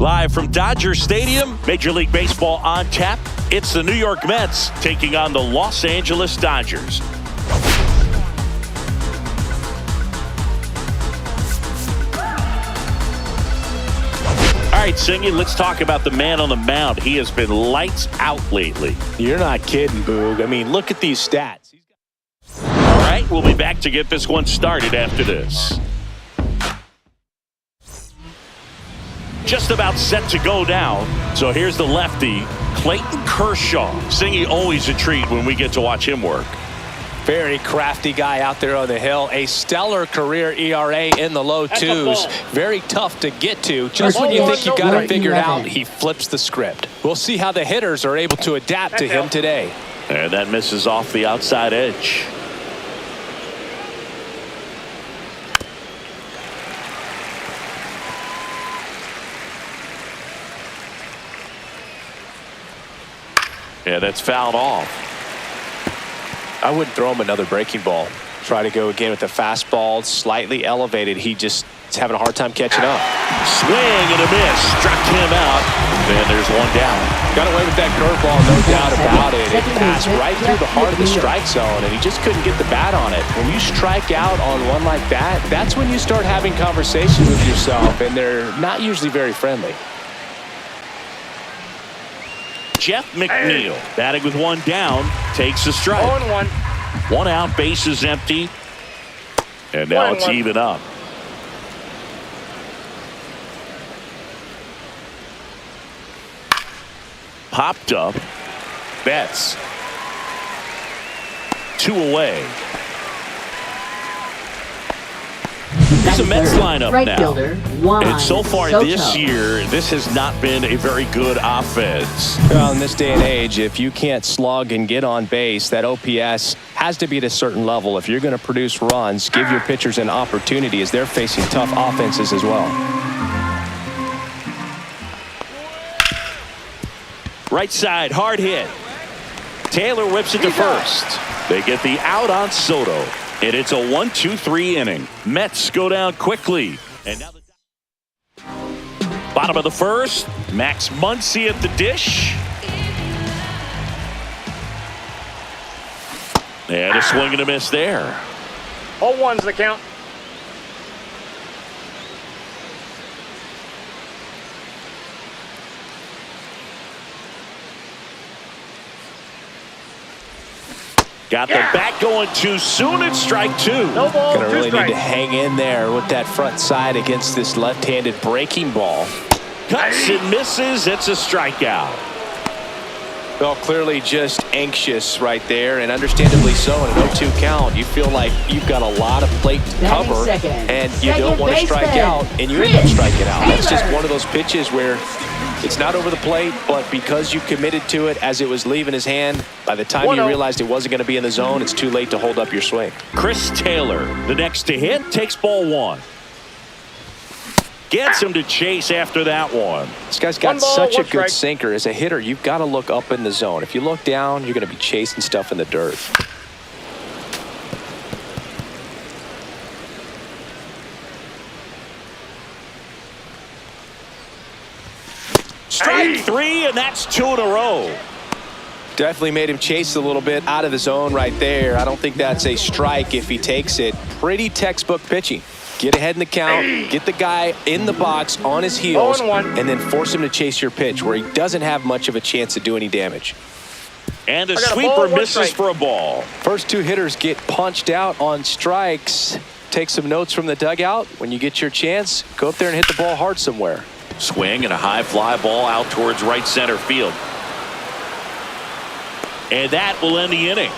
Live from Dodger Stadium, Major League Baseball on tap. It's the New York Mets taking on the Los Angeles Dodgers. All right, Singy, let's talk about the man on the mound. He has been lights out lately. You're not kidding, Boog. I mean, look at these stats. All right, we'll be back to get this one started after this. Just about set to go down. So here's the lefty, Clayton Kershaw. Singy, always a treat when we get to watch him work. Very crafty guy out there on the hill. A stellar career ERA in the low twos. Very tough to get to. Just when you think you got it figured out, he flips the script. We'll see how the hitters are able to adapt to him today. And that misses off the outside edge. Yeah, that's fouled off. I wouldn't throw him another breaking ball. Try to go again with the fastball, slightly elevated. He just is having a hard time catching up. Swing and a miss. Struck him out. And there's one down. Got away with that curveball, no doubt about it. It passed right through the heart of the strike zone, and he just couldn't get the bat on it. When you strike out on one like that, that's when you start having conversations with yourself, and they're not usually very friendly. Jeff McNeil, batting with one down, takes a strike. 0-1. One out, base is empty. And now it's even up. Popped up. Betts. 2 away. Here's the Mets lineup now. And so far this year, this has not been a very good offense. Well, in this day and age, if you can't slug and get on base, that OPS has to be at a certain level. If you're going to produce runs, give your pitchers an opportunity as they're facing tough offenses as well. Right side, hard hit. Taylor whips it to first. They get the out on Soto. And it's a 1-2-3 inning. Mets go down quickly. And now bottom of the first. Max Muncy at the dish. And a swing and a miss there. 0-1's the count. Got the bat going too soon. It's strike 2. No ball, Gonna really strikes. need to hang in there with that front side against this left-handed breaking ball. Cuts and misses. It's a strikeout. Well, clearly just anxious right there, and understandably so. In an 0-2 count, you feel like you've got a lot of plate to cover, and you don't want to strike out, and you end up striking out. That's just one of those pitches where it's not over the plate, but because you committed to it as it was leaving his hand, by the time you realized it wasn't going to be in the zone, it's too late to hold up your swing. Chris Taylor, the next to hit, takes ball 1. Gets him to chase after that one. This guy's got such a good sinker. As a hitter, you've got to look up in the zone. If you look down, you're going to be chasing stuff in the dirt. Strike 3, and that's 2 in a row. Definitely made him chase a little bit out of the zone right there. I don't think that's a strike if he takes it. Pretty textbook pitching. Get ahead in the count, get the guy in the box on his heels, and then force him to chase your pitch where he doesn't have much of a chance to do any damage. And a sweeper misses for a ball. First 2 hitters get punched out on strikes. Take some notes from the dugout. When you get your chance, go up there and hit the ball hard somewhere. Swing and a high fly ball out towards right center field. And that will end the inning.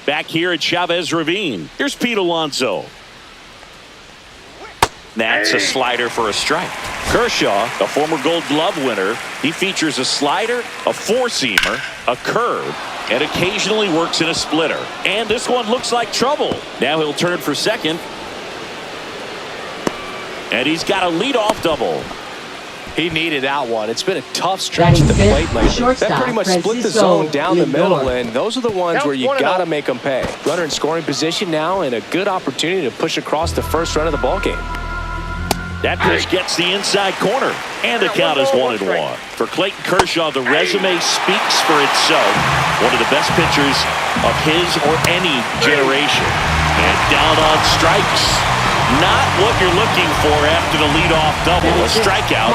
Back here at Chavez Ravine, here's Pete Alonso. That's a slider for a strike. Kershaw, a former Gold Glove winner, he features a slider, a four-seamer, a curve, and occasionally works in a splitter. And this one looks like trouble. Now he'll turn for second. And he's got a leadoff double. He needed that one. It's been a tough stretch at the plate lately. That pretty much split the zone down the middle, and those are the ones where you got to make them pay. Runner in scoring position now, and a good opportunity to push across the first run of the ballgame. That pitch gets the inside corner, and the count is 1-1. For Clayton Kershaw, the resume speaks for itself. One of the best pitchers of his or any generation. And down on strikes. Not what you're looking for after the leadoff double. A strikeout,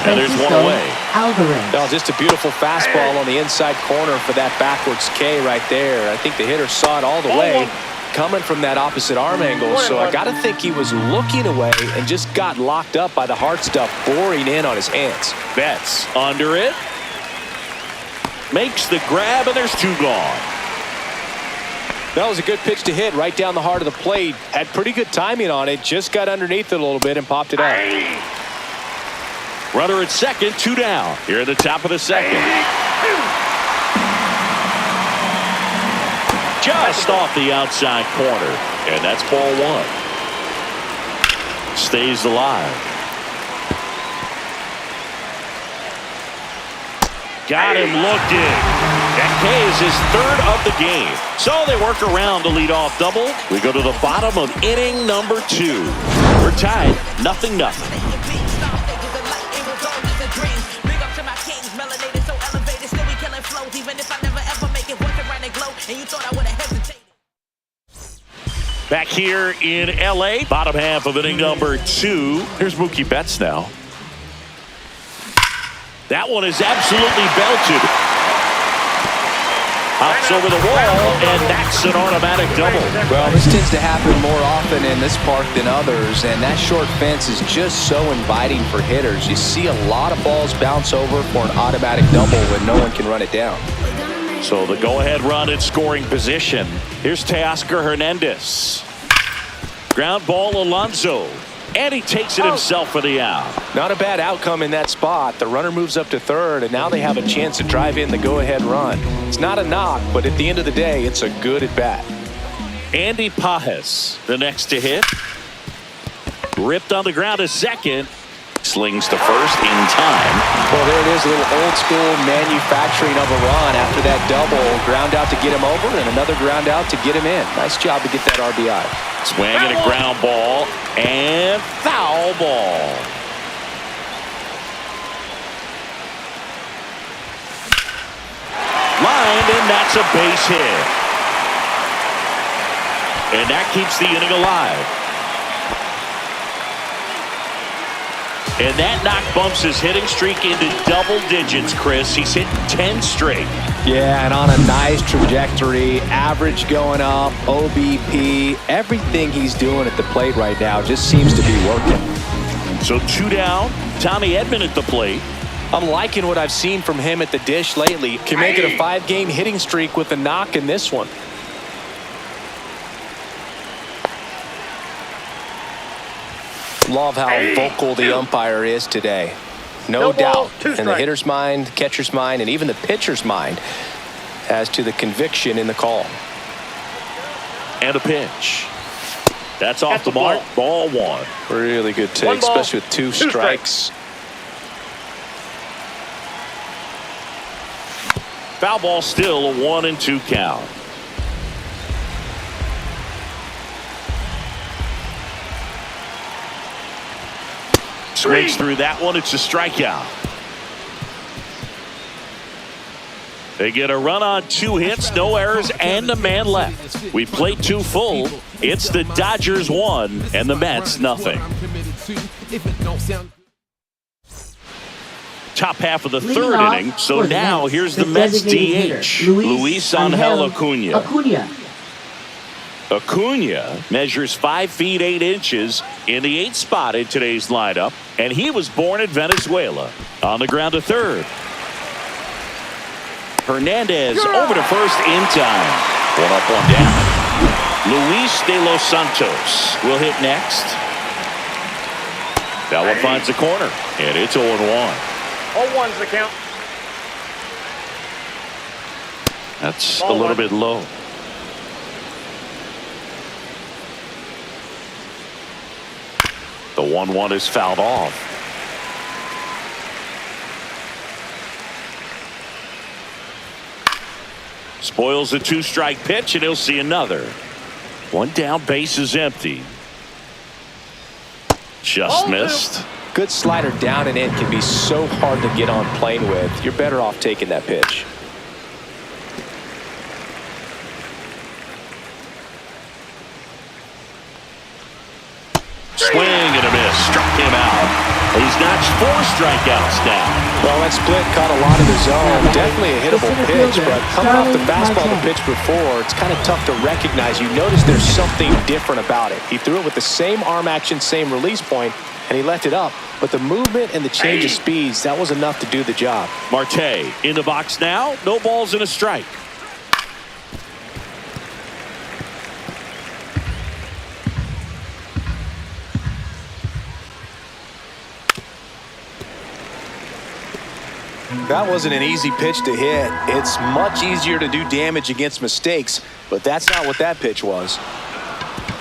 and there's one away. Oh, just a beautiful fastball on the inside corner for that backwards K right there. I think the hitter saw it all the way, coming from that opposite arm angle. So I got to think he was looking away and just got locked up by the hard stuff boring in on his hands. Betts under it. Makes the grab, and there's two gone. That was a good pitch to hit right down the heart of the plate. Had pretty good timing on it. Just got underneath it a little bit and popped it up. Runner at second, 2 down. Here at the top of the second. Just off the outside corner. And that's ball 1. Stays alive. Got him looking. That K is his third of the game. So they work around the leadoff double. We go to the bottom of inning number 2. We're tied, 0-0. Back here in LA, bottom half of inning number 2. Here's Mookie Betts now. That one is absolutely belted. Hops over the wall, and that's an automatic double. Well, this tends to happen more often in this park than others, and that short fence is just so inviting for hitters. You see a lot of balls bounce over for an automatic double when no one can run it down. So the go-ahead run in scoring position. Here's Teoscar Hernandez. Ground ball, Alonso. And he takes it himself for the out. Not a bad outcome in that spot. The runner moves up to third, and now they have a chance to drive in the go-ahead run. It's not a knock, but at the end of the day, it's a good at-bat. Andy Pajes, the next to hit. Ripped on the ground to second. Slings to first in time. Well, there it is, a little old-school manufacturing of a run after that double. Ground out to get him over, and another ground out to get him in. Nice job to get that RBI. Swing and a ground ball, and foul ball. Lined, and that's a base hit. And that keeps the inning alive. And that knock bumps his hitting streak into double digits, Chris. He's hit 10 straight. Yeah, and on a nice trajectory. Average going up, OBP. Everything he's doing at the plate right now just seems to be working. So 2 down. Tommy Edman at the plate. I'm liking what I've seen from him at the dish lately. Can make it a 5-game hitting streak with a knock in this one. Love how vocal the umpire is today. No doubt in the hitter's mind, catcher's mind, and even the pitcher's mind as to the conviction in the call. And a pitch. That's off the mark. Ball 1. Really good take, especially with 2 strikes. Foul ball, still a 1-2 count. Swings through that one. It's a strikeout. They get a run on 2 hits, no errors, and a man left. We played 2 full. It's the Dodgers 1 and the Mets nothing. Top half of the 3rd inning. So now here's the Mets DH, Luis Angel Acuna. Acuna measures 5 feet 8 inches in the 8th spot in today's lineup, and he was born in Venezuela. On the ground to third. Hernandez over to first in time. 1 up, 1 down. Luis de los Santos will hit next. That one finds the corner, and it's 0-1. 0-1's the count. That's a little bit low. The 1-1 is fouled off. Spoils the 2-strike pitch, and he'll see another. 1 down, base is empty. Just missed. Good slider down and in can be so hard to get on plane with. You're better off taking that pitch. Swing and a miss. Struck him out. He's notched 4 strikeouts now. Well, that split caught a lot of the zone. Definitely a hittable pitch, but coming off the fastball the pitch before, it's kind of tough to recognize. You notice there's something different about it. He threw it with the same arm action, same release point, and he left it up. But the movement and the change of speeds, that was enough to do the job. Marte in the box now. No balls and a strike. That wasn't an easy pitch to hit. It's much easier to do damage against mistakes, but that's not what that pitch was.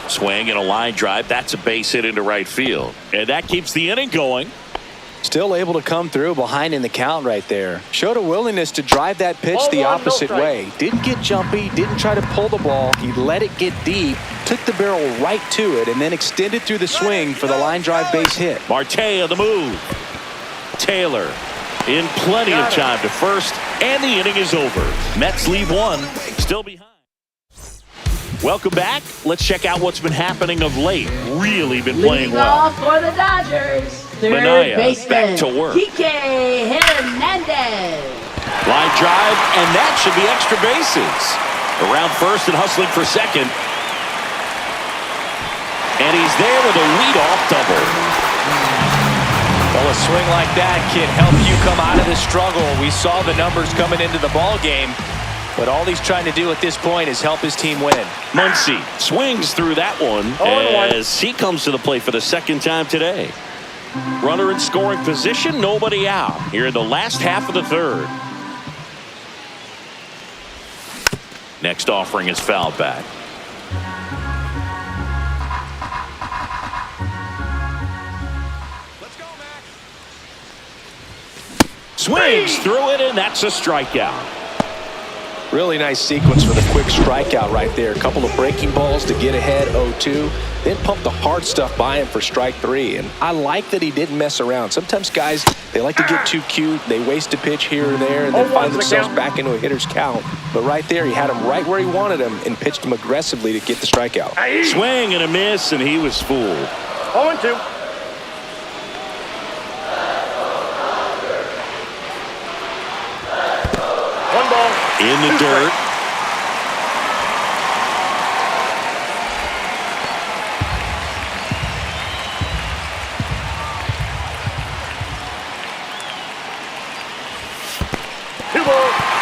Swing and a line drive. That's a base hit into right field. And that keeps the inning going. Still able to come through behind in the count right there. Showed a willingness to drive that pitch the opposite way. Didn't get jumpy, didn't try to pull the ball. He let it get deep, took the barrel right to it, and then extended through the swing for the line drive base hit. Marte on the move. Taylor in plenty of time to first, and the inning is over. Mets leave 1, still behind. Welcome back. Let's check out what's been happening of late. Really been playing well. Off for the Dodgers. Third Minaya baseman, back to work. Kike Hernandez. Line drive, and that should be extra bases. Around first and hustling for second. And he's there with a leadoff double. Well, a swing like that can help you come out of this struggle. We saw the numbers coming into the ball game, but all he's trying to do at this point is help his team win. Muncy swings through that one as he comes to the plate for the second time today. Runner in scoring position, nobody out here in the last half of the third. Next offering is fouled back. Swings through it, and that's a strikeout. Really nice sequence for the quick strikeout right there. A couple of breaking balls to get ahead 0-2. Then pump the hard stuff by him for strike 3. And I like that he didn't mess around. Sometimes guys, they like to get too cute. They waste a pitch here or there and then find themselves back into a hitter's count. But right there, he had him right where he wanted him and pitched him aggressively to get the strikeout. Swing and a miss, and he was fooled. 0-2. In the dirt.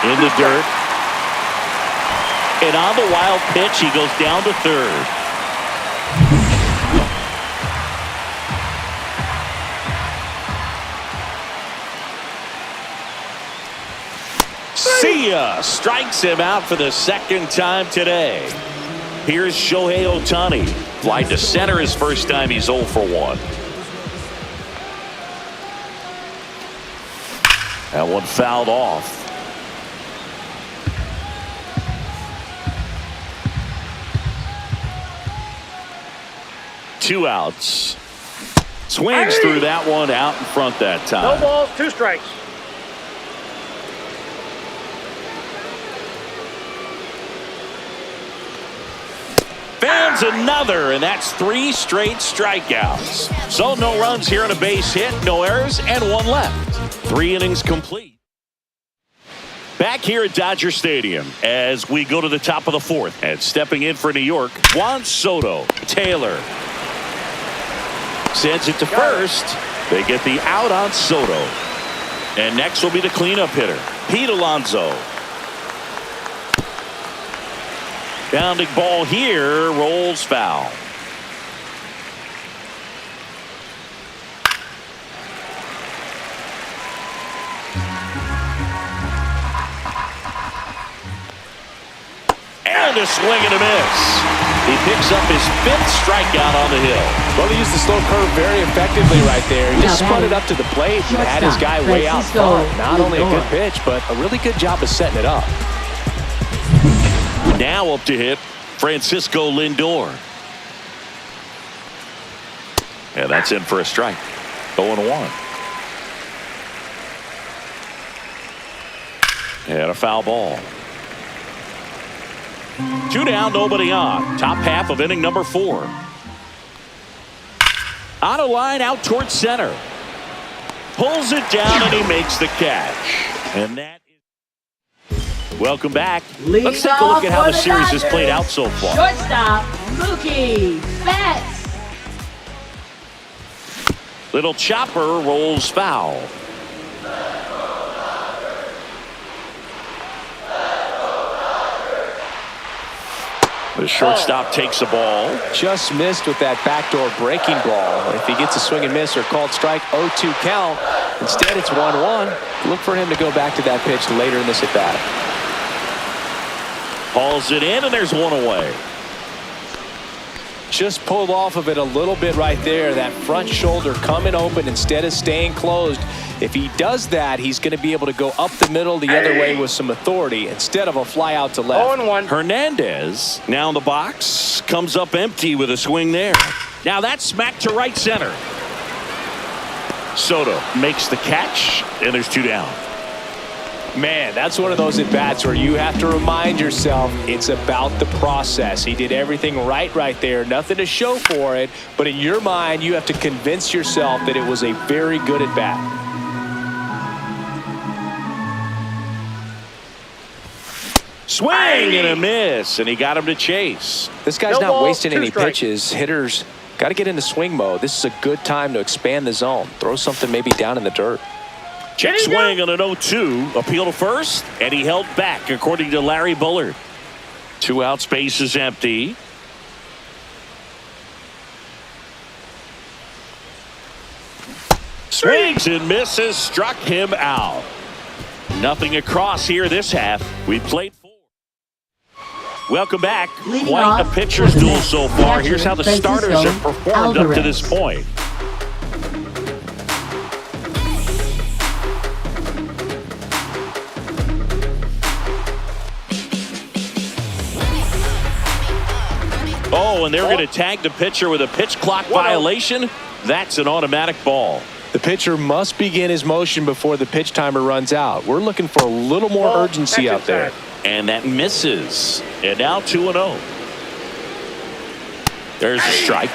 In the dirt. And on the wild pitch, he goes down to third. See ya. Strikes him out for the second time today. Here's Shohei Ohtani. Fly to center his first time. He's 0 for 1. That one fouled off. Two outs. Swings through that one out in front that time. No balls, 2 strikes. Fans another, and that's 3 straight strikeouts. So no runs here on a base hit, no errors, and 1 left. 3 innings complete. Back here at Dodger Stadium as we go to the top of the 4th. And stepping in for New York, Juan Soto. Taylor sends it to first. They get the out on Soto. And next will be the cleanup hitter, Pete Alonso. Bounding ball here, rolls foul. And a swing and a miss. He picks up his 5th strikeout on the hill. Well, he used the slow curve very effectively right there. He just spun it up to the plate and had his guy way out front. Not only a good pitch, but a really good job of setting it up. Now up to hit Francisco Lindor. And that's in for a strike. 0-1. And a foul ball. 2 down, nobody on. Top half of inning number 4. On a line out towards center. Pulls it down and he makes the catch. And that is... Welcome back. Let's take a look at how the series has played out so far. Shortstop, Mookie Betts. Little chopper rolls foul. The shortstop takes the ball. Just missed with that backdoor breaking ball. If he gets a swing and miss or called strike, 0-2 count. Instead, it's 1-1. Look for him to go back to that pitch later in this at bat. Hauls it in, and there's one away. Just pulled off of it a little bit right there. That front shoulder coming open instead of staying closed. If he does that, he's going to be able to go up the middle the other way with some authority instead of a fly out to left. 0-1. Hernandez now in the box. Comes up empty with a swing there. Now that's smacked to right center. Soto makes the catch, and there's 2 down. Man, that's one of those at-bats where you have to remind yourself it's about the process. He did everything right there. Nothing to show for it, but in your mind, you have to convince yourself that it was a very good at-bat. Swing and a miss, and he got him to chase. This guy's No not ball, wasting 2 any strikes. pitches. Hitters got to get into swing mode. This is a good time to expand the zone. Throw something maybe down in the dirt. Check swing on an 0-2. Appeal to first, and he held back, according to Larry Bullard. 2 out, space is empty. Swings and misses, struck him out. Nothing across here this half. We played 4. Welcome back. Leading Quite a off pitcher's for the duel so far. Here's how the Francisco starters have performed up to this point. Oh, and they're going to tag the pitcher with a pitch clock violation. That's an automatic ball. The pitcher must begin his motion before the pitch timer runs out. We're looking for a little more urgency out there. And that misses. And now 2-0. There's a strike.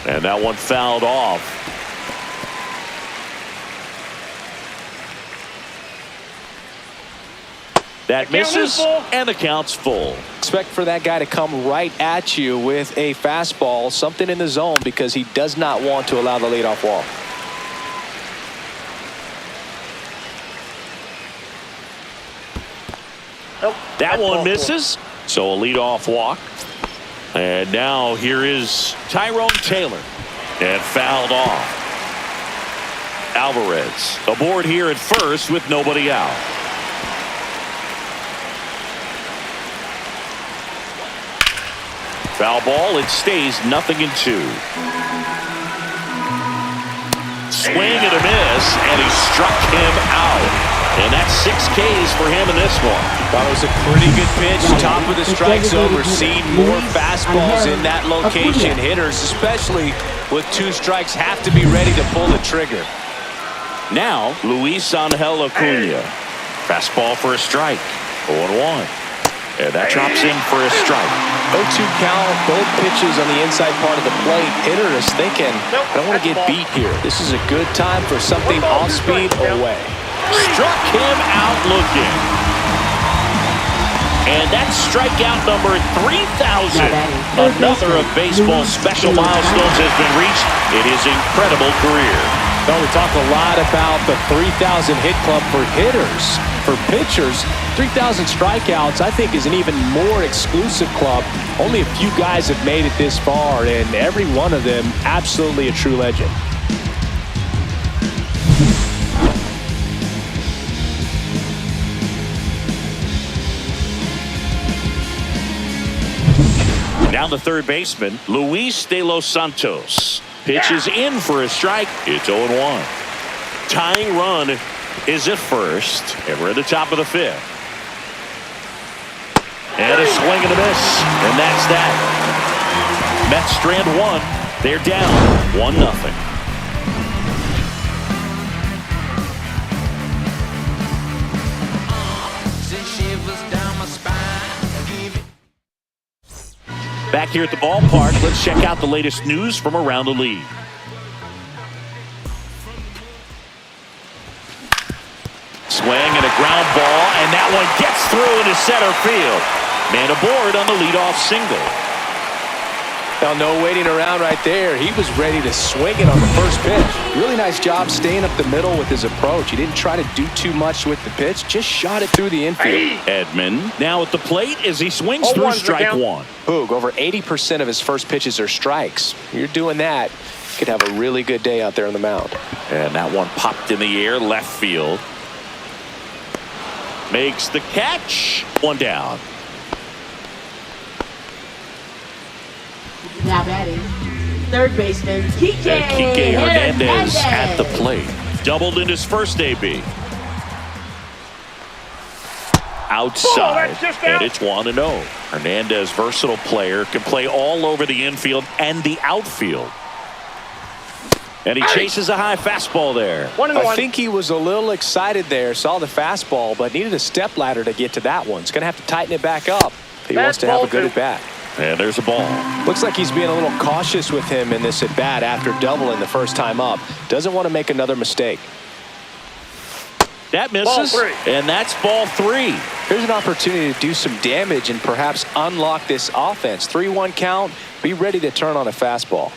And that one fouled off. That misses, and the count's full. Expect for that guy to come right at you with a fastball, something in the zone, because he does not want to allow the leadoff walk. Nope. That one misses, so a leadoff walk. And now here is Tyrone Taylor, and fouled off. Alvarez aboard here at first with nobody out. Foul ball, it stays 0-2. Swing and a miss, and he struck him out. And that's 6 Ks for him in this one. Thought it was a pretty good pitch. Top of the strike zone. We're seeing more fastballs in that location. Hitters, especially with 2 strikes, have to be ready to pull the trigger. Now, Luis Angel Acuna. Fastball for a strike. 0-1. And that drops in for a strike. 0-2 count, both pitches on the inside part of the plate. Hitter is thinking, I don't want to get beat here. This is a good time for something off speed away. Struck him out looking. And that's strikeout number 3,000. Another of baseball's special milestones has been reached in his incredible career. Well, we talk a lot about the 3,000 hit club for hitters. For pitchers, 3,000 strikeouts, I think, is an even more exclusive club. Only a few guys have made it this far, and every one of them absolutely a true legend. Now the third baseman, Luis de los Santos. Pitches in for a strike. It's 0-1. Tying run is at first, and we're at the top of the 5th. And a swing and a miss. And that's that. Mets strand one. They're down 1-0. Back here at the ballpark, let's check out the latest news from around the league. Swing and a ground ball, and that one gets through into center field. Man aboard on the leadoff single. Well, no waiting around right there. He was ready to swing it on the first pitch. Really nice job staying up the middle with his approach. He didn't try to do too much with the pitch, just shot it through the infield. Edman now at the plate as he swings through strike one. Boog, over 80% of his first pitches are strikes. You're doing that, you could have a really good day out there on the mound. And that one popped in the air, left field. Makes the catch. One down. Now batting, third baseman Kike Hernandez at the plate. Doubled in his first AB. Outside, and it's 1-0. Hernandez, versatile player, can play all over the infield and the outfield. And he chases a high fastball there. I think he was a little excited there, saw the fastball, but needed a step ladder to get to that one. He's going to have to tighten it back up if he wants to have a good at-bat. And there's a ball. Looks like he's being a little cautious with him in this at-bat after doubling the first time up. Doesn't want to make another mistake. That misses, and that's ball 3. Here's an opportunity to do some damage and perhaps unlock this offense. 3-1 count. Be ready to turn on a fastball.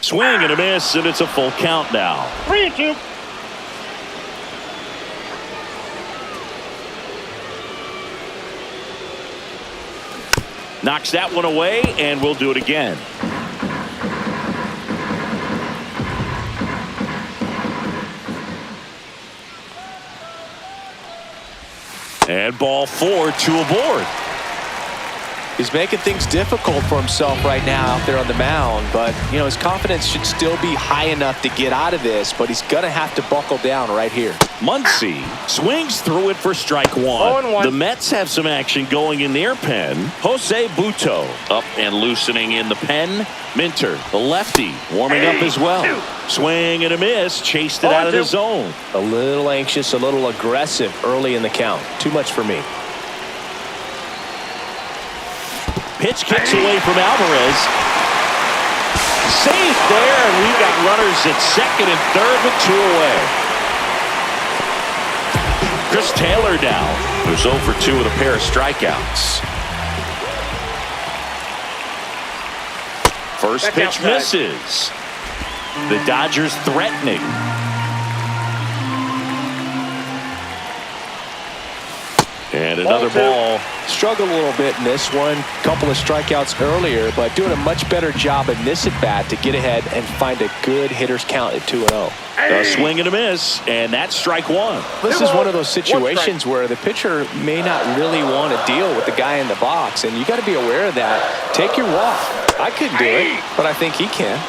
Swing and a miss, and it's a full count now. 3-2. Knocks that one away, and we'll do it again. And ball 4, 2 aboard. He's making things difficult for himself right now out there on the mound, but you know his confidence should still be high enough to get out of this, but he's gonna have to buckle down right here. Muncy swings through it for strike one. 0-1. The Mets have some action going in their pen. Jose Butto up and loosening in the pen. Minter, the lefty, warming up as well. Swing and a miss, chased it out of the zone. A little anxious, a little aggressive early in the count. Too much for me. Pitch kicks away from Alvarez. Safe there, and we've got runners at second and third with 2 away. Chris Taylor now, who's 0 for 2 with a pair of strikeouts. First pitch misses. The Dodgers threatening. And another ball. Struggled a little bit in this one. Couple of strikeouts earlier, but doing a much better job in this at-bat to get ahead and find a good hitter's count at 2-0. A swing and a miss, and that's strike one. This is one of those situations where the pitcher may not really want to deal with the guy in the box, and you got to be aware of that. Take your walk. I couldn't do it, but I think he can.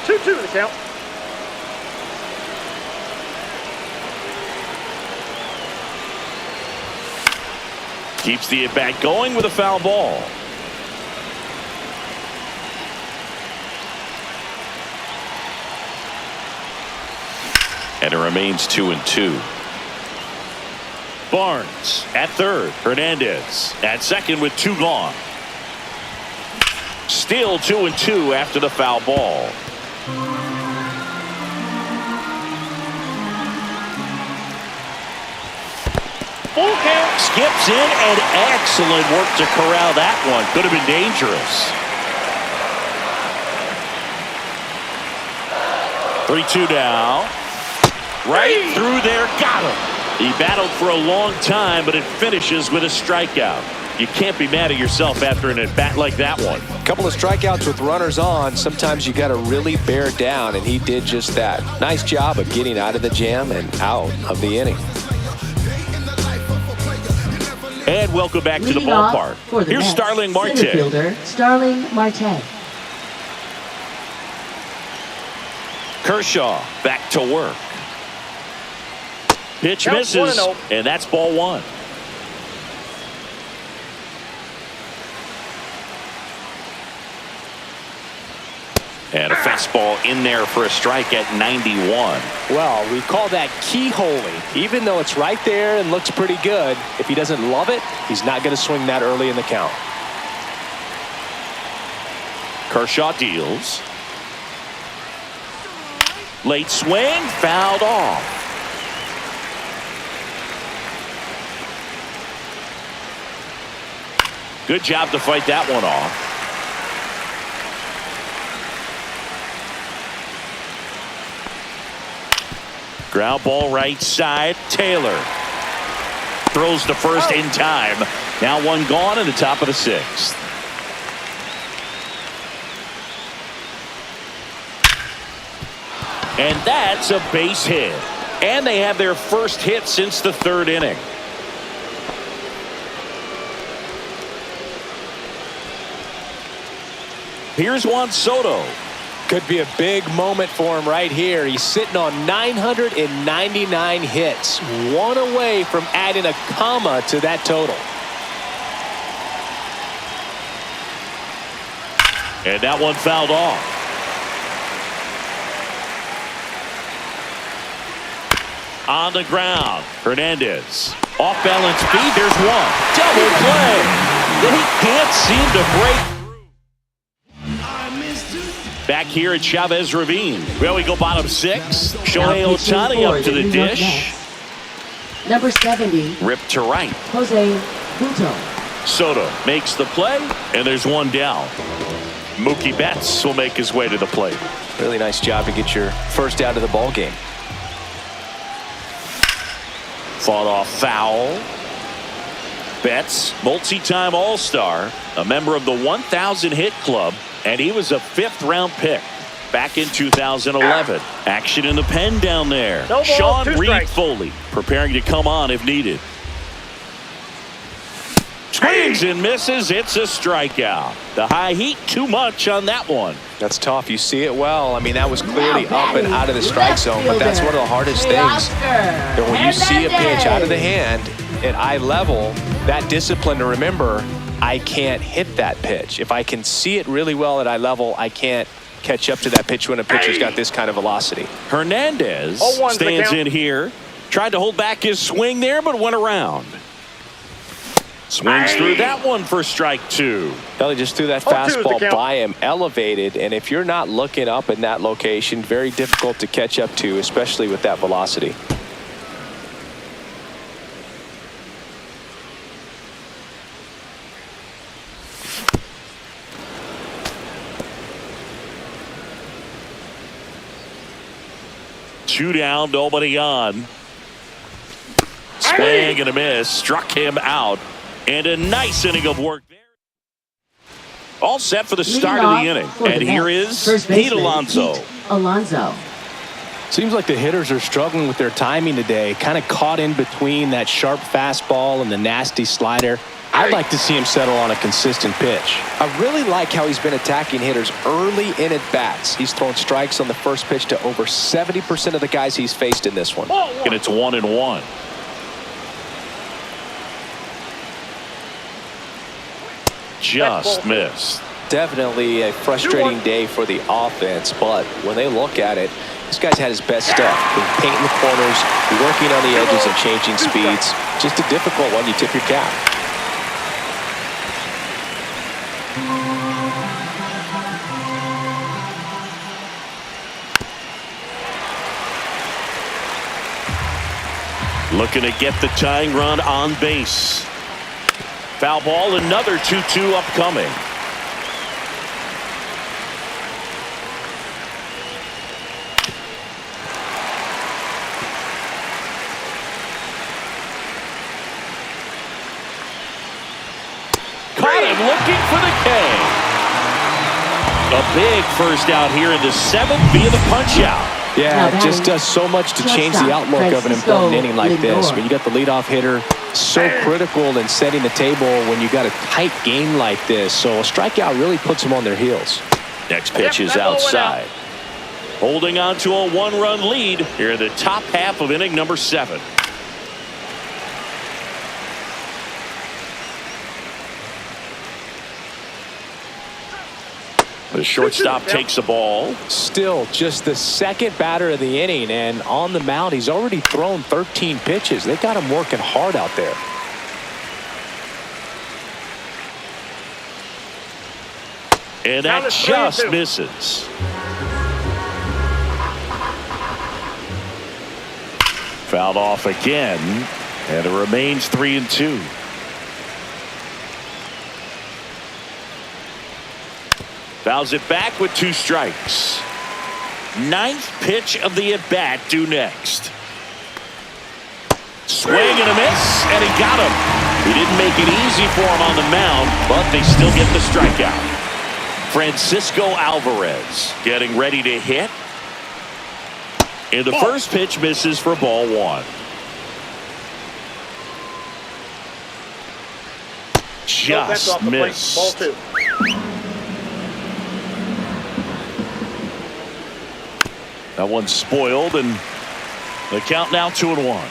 2-2 the count. Keeps the at-bat going with a foul ball. And it remains 2-2. Barnes at third. Hernandez at second with 2 gone. Still 2-2 after the foul ball. Full count. Skips in, and excellent work to corral that one. Could have been dangerous. 3-2 now. Right through there. Got him. He battled for a long time, but it finishes with a strikeout. You can't be mad at yourself after an at-bat like that one. A couple of strikeouts with runners on. Sometimes you got to really bear down, and he did just that. Nice job of getting out of the jam and out of the inning. And welcome back to the ballpark. Here's Mets, Starling Marte. center fielder Starling Marte. Kershaw back to work. Pitch Count misses, 1-0. and that's ball 1. And a fastball in there for a strike at 91. Well, we call that keyholing. Even though it's right there and looks pretty good, if he doesn't love it, he's not going to swing that early in the count. Kershaw deals. Late swing, fouled off. Good job to fight that one off. Ground ball right side. Taylor throws to first in time. Now one gone in the top of the sixth. And that's a base hit. And they have their first hit since the third inning. Here's Juan Soto. Could be a big moment for him right here. He's sitting on 999 hits. One away from adding a comma to that total. And that one fouled off. On the ground, Hernandez. Off balance feed, there's one. Double play. They can't seem to break. Back here at Chavez Ravine. Well, we go bottom six. Shohei Ohtani up to the dish. Number 70. Ripped to right. Jose Buto. Soto makes the play, and there's one down. Mookie Betts will make his way to the plate. Really nice job to get your first out of the ball game. Fought off foul. Betts, multi-time All-Star, a member of the 1,000 hit club, and he was a fifth-round pick back in 2011. Action in the pen down there. No ball, Sean 2 Reed strikes. Foley preparing to come on if needed. Swings and misses. It's a strikeout. The high heat, too much on that one. That's tough. You see it well. I mean, that was clearly up and out of the strike zone, but that's one of the hardest things. And when you see a pitch out of the hand at eye level, that discipline to remember, I can't hit that pitch. If I can see it really well at eye level, I can't catch up to that pitch when a pitcher's got this kind of velocity. Hernandez 0-1's the stands count. in here. Tried to hold back his swing there, but went around. Swings through that one for strike two. Ellie just threw that 0-2 is the fastball count. by him, elevated, and if you're not looking up in that location, very difficult to catch up to, especially with that velocity. Two down, nobody on. Swing and a miss. Struck him out. And a nice inning of work there. All set for the start of the inning. And here is Pete Alonso. Alonso. Seems like the hitters are struggling with their timing today. Kind of caught in between that sharp fastball and the nasty slider. I'd like to see him settle on a consistent pitch. I really like how he's been attacking hitters early in at bats. He's thrown strikes on the first pitch to over 70% of the guys he's faced in this one. And it's 1-1. Just missed. Definitely a frustrating day for the offense, but when they look at it, this guy's had his best stuff. Been painting the corners, working on the edges and changing speeds. Just a difficult one. You tip your cap. Looking to get the tying run on base. Foul ball, another 2-2 upcoming. Caught him looking for the K. A big first out here in the seventh via the punch out. Yeah, it just does so much to change the outlook of an important inning like this. When you got the leadoff hitter, so critical in setting the table when you got a tight game like this. So a strikeout really puts them on their heels. Next pitch is outside. Holding on to a one-run lead here in the top half of inning number 7. The shortstop takes the ball. Still just the second batter of the inning, and on the mound, he's already thrown 13 pitches. They got him working hard out there. And that just misses. Fouled off again, and it remains 3-2. Fouls it back with 2 strikes. 9th pitch of the at-bat due next. Swing and a miss, and he got him. He didn't make it easy for him on the mound, but they still get the strikeout. Francisco Alvarez getting ready to hit. And the first pitch misses for ball 1. Just missed. Ball 2. That one's spoiled, and the count now 2-1.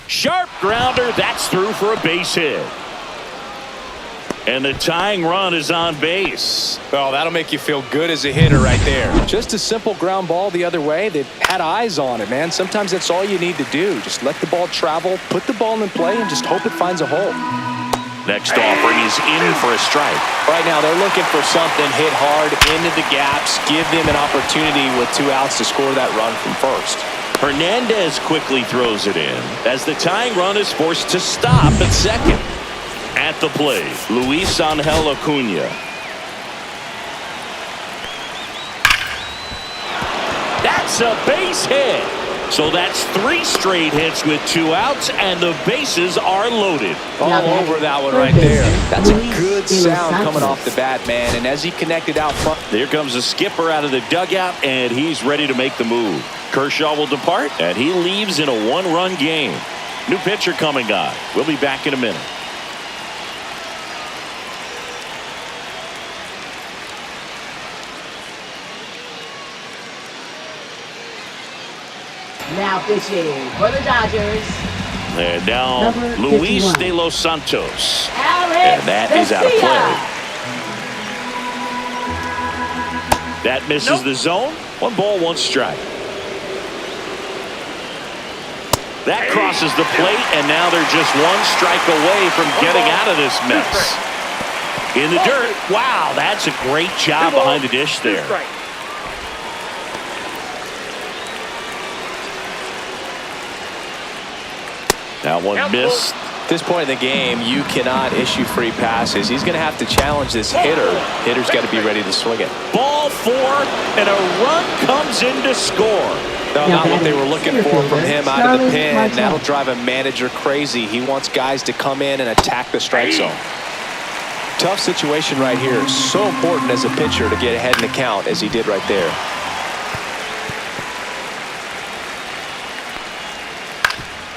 Sharp grounder. That's through for a base hit. And the tying run is on base. Well, that'll make you feel good as a hitter right there. Just a simple ground ball the other way. They had eyes on it, man. Sometimes that's all you need to do. Just let the ball travel, put the ball in play, and just hope it finds a hole. Next offering is in for a strike. Right now, they're looking for something, hit hard, into the gaps, give them an opportunity with 2 outs to score that run from first. Hernandez quickly throws it in as the tying run is forced to stop at second. At the plate, Luis Angel Acuna. That's a base hit. So that's 3 straight hits with 2 outs, and the bases are loaded. All over that one right there. That's a good sound coming off the bat, man. And as he connected out front. There comes the skipper out of the dugout, and he's ready to make the move. Kershaw will depart, and he leaves in a 1-run game. New pitcher coming on. We'll be back in a minute. Now pitching for the Dodgers. And now Number Luis 51. de los Santos. Alex And that is out of Garcia. play. That misses the zone. 1 ball, 1 strike. That crosses the plate, and now they're just 1 strike away from getting out of this mess. In the dirt. Wow, that's a great job behind the dish there. That one missed. At this point in the game, you cannot issue free passes. He's going to have to challenge this hitter. Hitter's got to be ready to swing it. Ball 4, and a run comes in to score. No, not what they were looking for from him out of the pen. That'll drive a manager crazy. He wants guys to come in and attack the strike zone. Tough situation right here. So important as a pitcher to get ahead in the count as he did right there.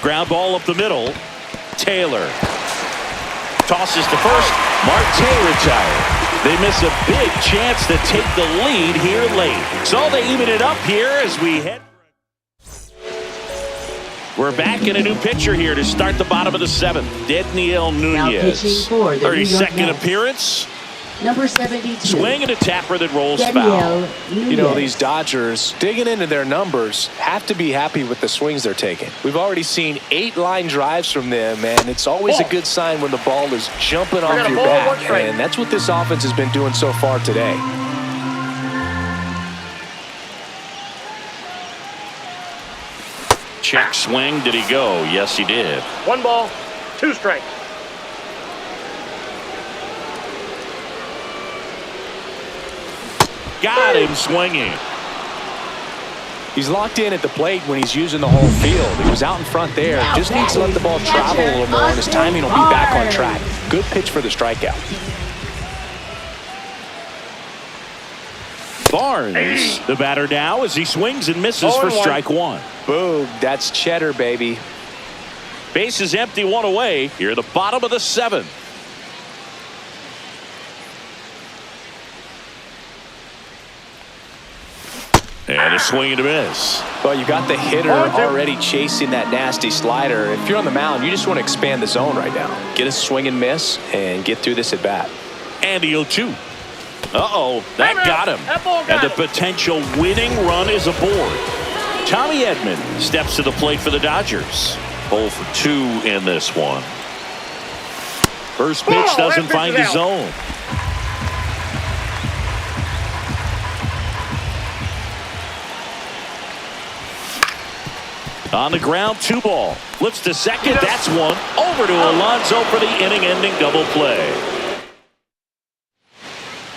Ground ball up the middle. Taylor tosses to first. Marte retired. They miss a big chance to take the lead here late. So they even it up here as we head. We're back in a new pitcher here to start the bottom of the 7th. Dedniel Nunez. pitching for the New York 32nd Mets. appearance. Number 72. Swing and a tapper that rolls foul. Dedniel Nunez. You know, these Dodgers, digging into their numbers, have to be happy with the swings they're taking. We've already seen 8 line drives from them, and it's always a good sign when the ball is jumping off your bat. And that's what this offense has been doing so far today. Check swing. Did he go? Yes, he did. 1 ball, 2 strikes. Got him swinging. He's locked in at the plate when he's using the whole field. He was out in front there. Just needs to let the ball travel a little more, and his timing will be back on track. Good pitch for the strikeout. Barnes, the batter now, as he swings and misses for strike 1. Boom, that's cheddar, baby. Base is empty, 1 away. Here at the bottom of the 7th. And a swing and a miss. Well, you got the hitter already chasing that nasty slider. If you're on the mound, you just want to expand the zone right now. Get a swing and miss and get through this at bat. And the 0-2. Uh-oh, that got him. And the potential winning run is aboard. Tommy Edman steps to the plate for the Dodgers. 0 for 2 in this one. First pitch doesn't find the zone. On the ground, 2 ball. Flips to second. That's one. Over to Alonso for the inning-ending double play.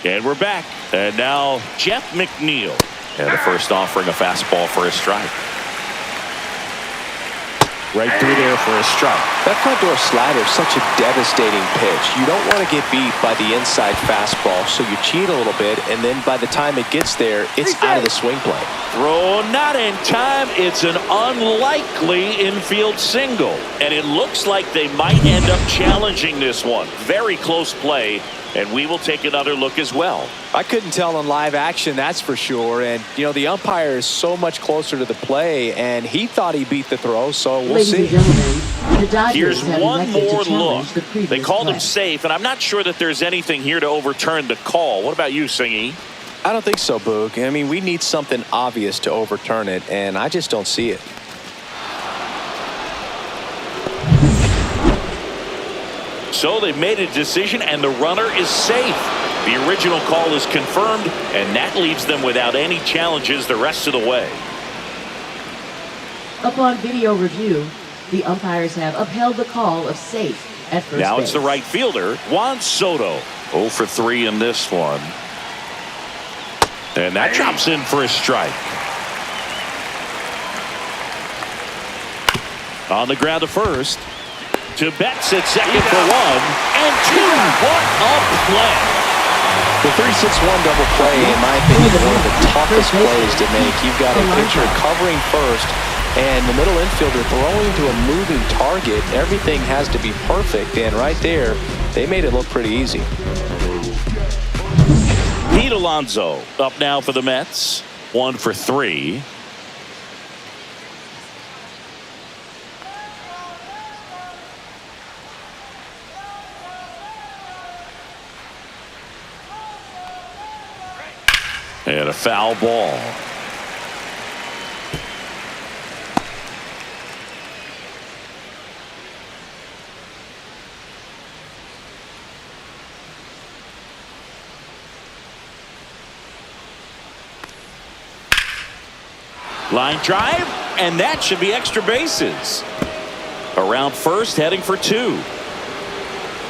And we're back. And now Jeff McNeil. And the first offering a fastball for a strike. Right through there for a strike. That front door slider is such a devastating pitch. You don't want to get beat by the inside fastball, so you cheat a little bit, and then by the time it gets there, it's out of the swing plane. Throw not in time. It's an unlikely infield single. And it looks like they might end up challenging this one. Very close play. And we will take another look as well. I couldn't tell in live action, that's for sure. And, you know, the umpire is so much closer to the play, and he thought he beat the throw, so we'll see. Ladies and gentlemen, the Dodgers Here's have one elected more to challenge look. the previous They called play. him safe, and I'm not sure that there's anything here to overturn the call. What about you, Singy? I don't think so, Boog. I mean, we need something obvious to overturn it, and I just don't see it. So they've made a decision, and the runner is safe. The original call is confirmed, and that leaves them without any challenges the rest of the way. Upon video review, the umpires have upheld the call of safe at first Now base. it's the right fielder, Juan Soto. 0 for 3 in this one. And that drops in for a strike. On the ground to first. To Betts at second for 1 and 2. What a play. The 3-6-1 double play, in my opinion, is one of the toughest plays to make. You've got a pitcher covering first, and the middle infielder throwing to a moving target. Everything has to be perfect, and right there, they made it look pretty easy. Pete Alonso up now for the Mets. 1 for 3. And a foul ball. Line drive, and that should be extra bases. Around first, heading for 2.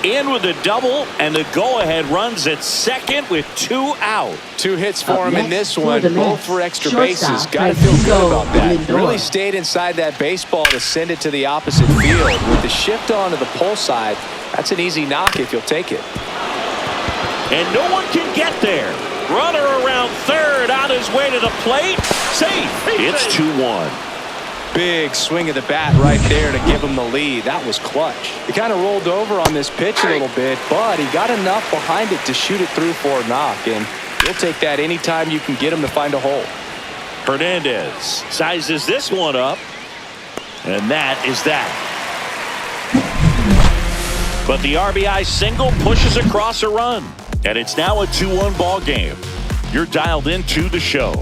In with the double, and the go-ahead runs at second with 2 out. 2 hits for him in this one, the both Mets, for extra shortstop, bases. Got to feel good about that. Lindor. Really stayed inside that baseball to send it to the opposite field. With the shift onto the pull side, that's an easy knock if you'll take it. And no one can get there. Runner around third, on his way to the plate. Safe. It's 2-1. Big swing of the bat right there to give him the lead. That was clutch. He kind of rolled over on this pitch a little bit, but he got enough behind it to shoot it through for a knock, and you'll take that anytime you can get him to find a hole. Hernandez sizes this one up, and that is that. But the RBI single pushes across a run, and it's now a 2-1 ball game. You're dialed into the show.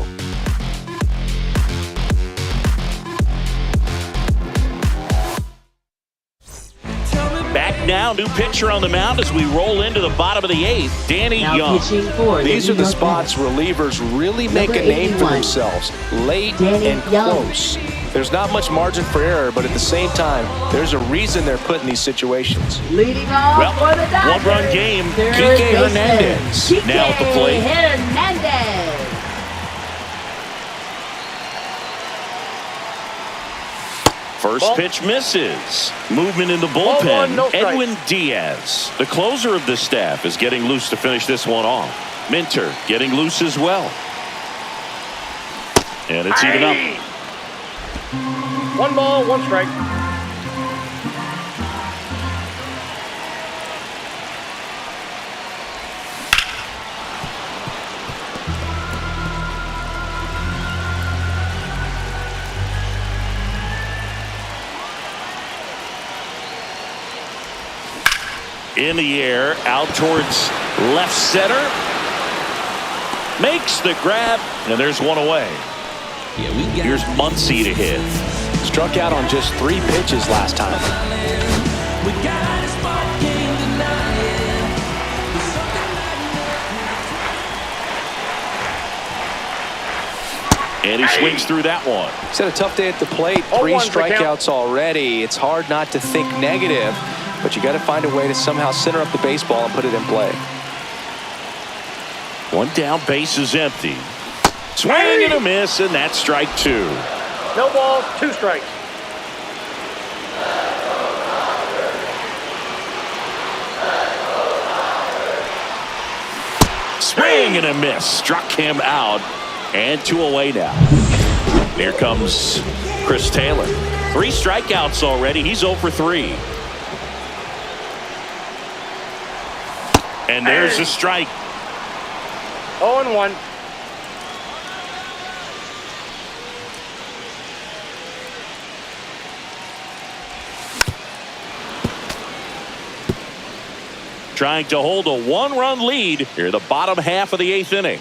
Back now, new pitcher on the mound as we roll into the bottom of the 8th, Danny Now Young. pitching for These are the New York spots Mets. relievers really make Number a name for 81, themselves. Late Danny and Young. close. There's not much margin for error, but at the same time, there's a reason they're put in these situations. Leading off Well, for the Dodgers. one-run game. Third Kike baseman, Hernandez Kike now at the plate. Hernandez. First pitch misses. Movement in the bullpen. Ball 1, no strike. Edwin Diaz, the closer of the staff, is getting loose to finish this one off. Minter getting loose as well. And it's even up. 1 ball, 1 strike. In the air, out towards left center. Makes the grab, and there's one away. Here's Muncy to hit. Struck out on just 3 pitches last time. And he swings through that one. He's had a tough day at the plate. 3 strikeouts already. It's hard not to think negative, but you got to find a way to somehow center up the baseball and put it in play. 1 down, base is empty. Swing and a miss, and that's strike 2. No balls, 2 strikes. Swing and a miss. Struck him out. And 2 away now. Here comes Chris Taylor. 3 strikeouts already. He's 0 for 3. And there's a strike. 0-1. Trying to hold a 1-run lead here, the bottom half of the 8th inning.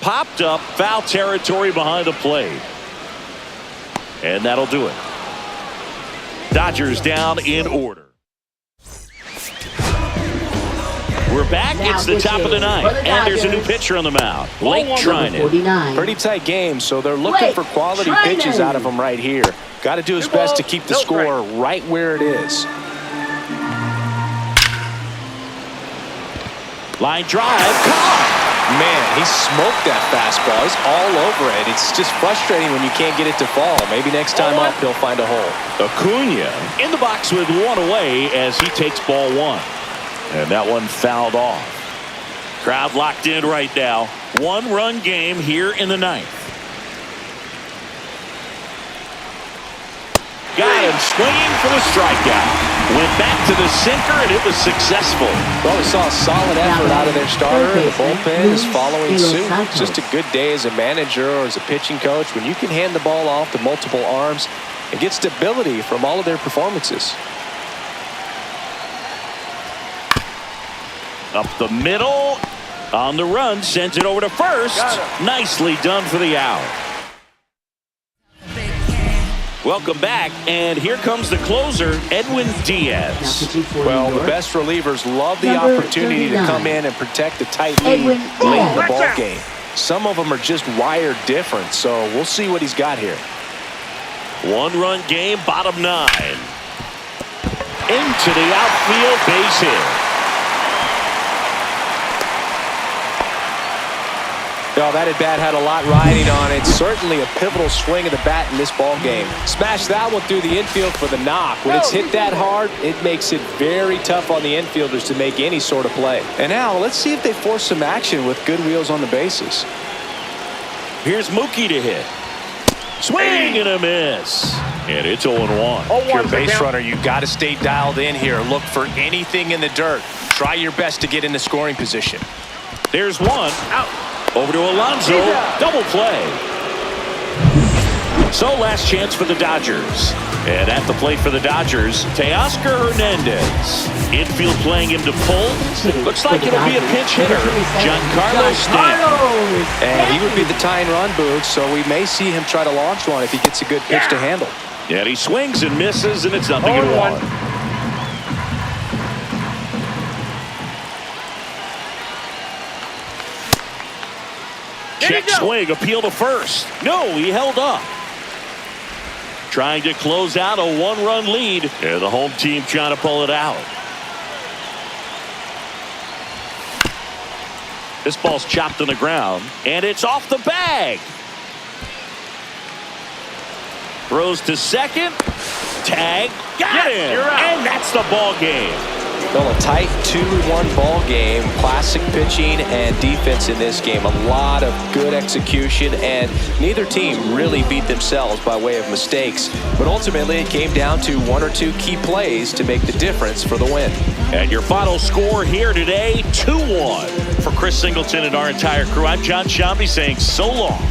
Popped up, foul territory behind the plate. And that'll do it. Dodgers down in order. We're back. Now It's the top of the 9th. And there's a new pitcher on the mound. Blake Trinan. 49. Pretty tight game, so they're looking Blake for quality Trinan. pitches out of him right here. Got to do his 2 best to balls, keep the no score strike. right where it is. Line drive. Caught. Man, he smoked that fastball. He's all over it. It's just frustrating when you can't get it to fall. Maybe next time up he'll find a hole. Acuna in the box with 1 away as he takes ball 1. And that one fouled off. Crowd locked in right now. 1-run game here in the 9th. Got him swinging for the strikeout. Went back to the sinker, and it was successful. Well, we saw a solid effort out of their starter. The bullpen is following suit. Just a good day as a manager or as a pitching coach when you can hand the ball off to multiple arms and get stability from all of their performances. Up the middle. On the run. Sends it over to first. Nicely done for the out. Welcome back, and here comes the closer, Edwin Diaz. Well, the best relievers love the opportunity to come in and protect a tight lead late in the ball game. Some of them are just wired different, so we'll see what he's got here. 1-run game, bottom 9. Into the outfield, base hit. Well, that at-bat had a lot riding on it. Certainly a pivotal swing of the bat in this ball game. Smash that one through the infield for the knock. When it's hit that hard, it makes it very tough on the infielders to make any sort of play. And now, let's see if they force some action with good wheels on the bases. Here's Mookie to hit. Swing and a miss. And it's 0-1. If you're a base runner, you've got to stay dialed in here. Look for anything in the dirt. Try your best to get in the scoring position. There's one. Out. Over to Alonso. Double play. So last chance for the Dodgers. And at the plate for the Dodgers, Teoscar Hernandez. Infield playing him to pull. Looks like it'll be a pinch hitter. Giancarlo Stanton. And he would be the tying run, Boog, so we may see him try to launch one if he gets a good pitch to handle. Yeah, he swings and misses, and it's 0-1. Check swing, appeal to first. No, he held up. Trying to close out a 1-run lead. And the home team trying to pull it out. This ball's chopped on the ground, and it's off the bag. Throws to second. Tag. Got him. And that's the ball game. Well, a tight 2-1 ball game. Classic pitching and defense in this game. A lot of good execution, and neither team really beat themselves by way of mistakes. But ultimately, it came down to 1 or 2 key plays to make the difference for the win. And your final score here today, 2-1. For Chris Singleton and our entire crew, I'm John Shambi saying so long.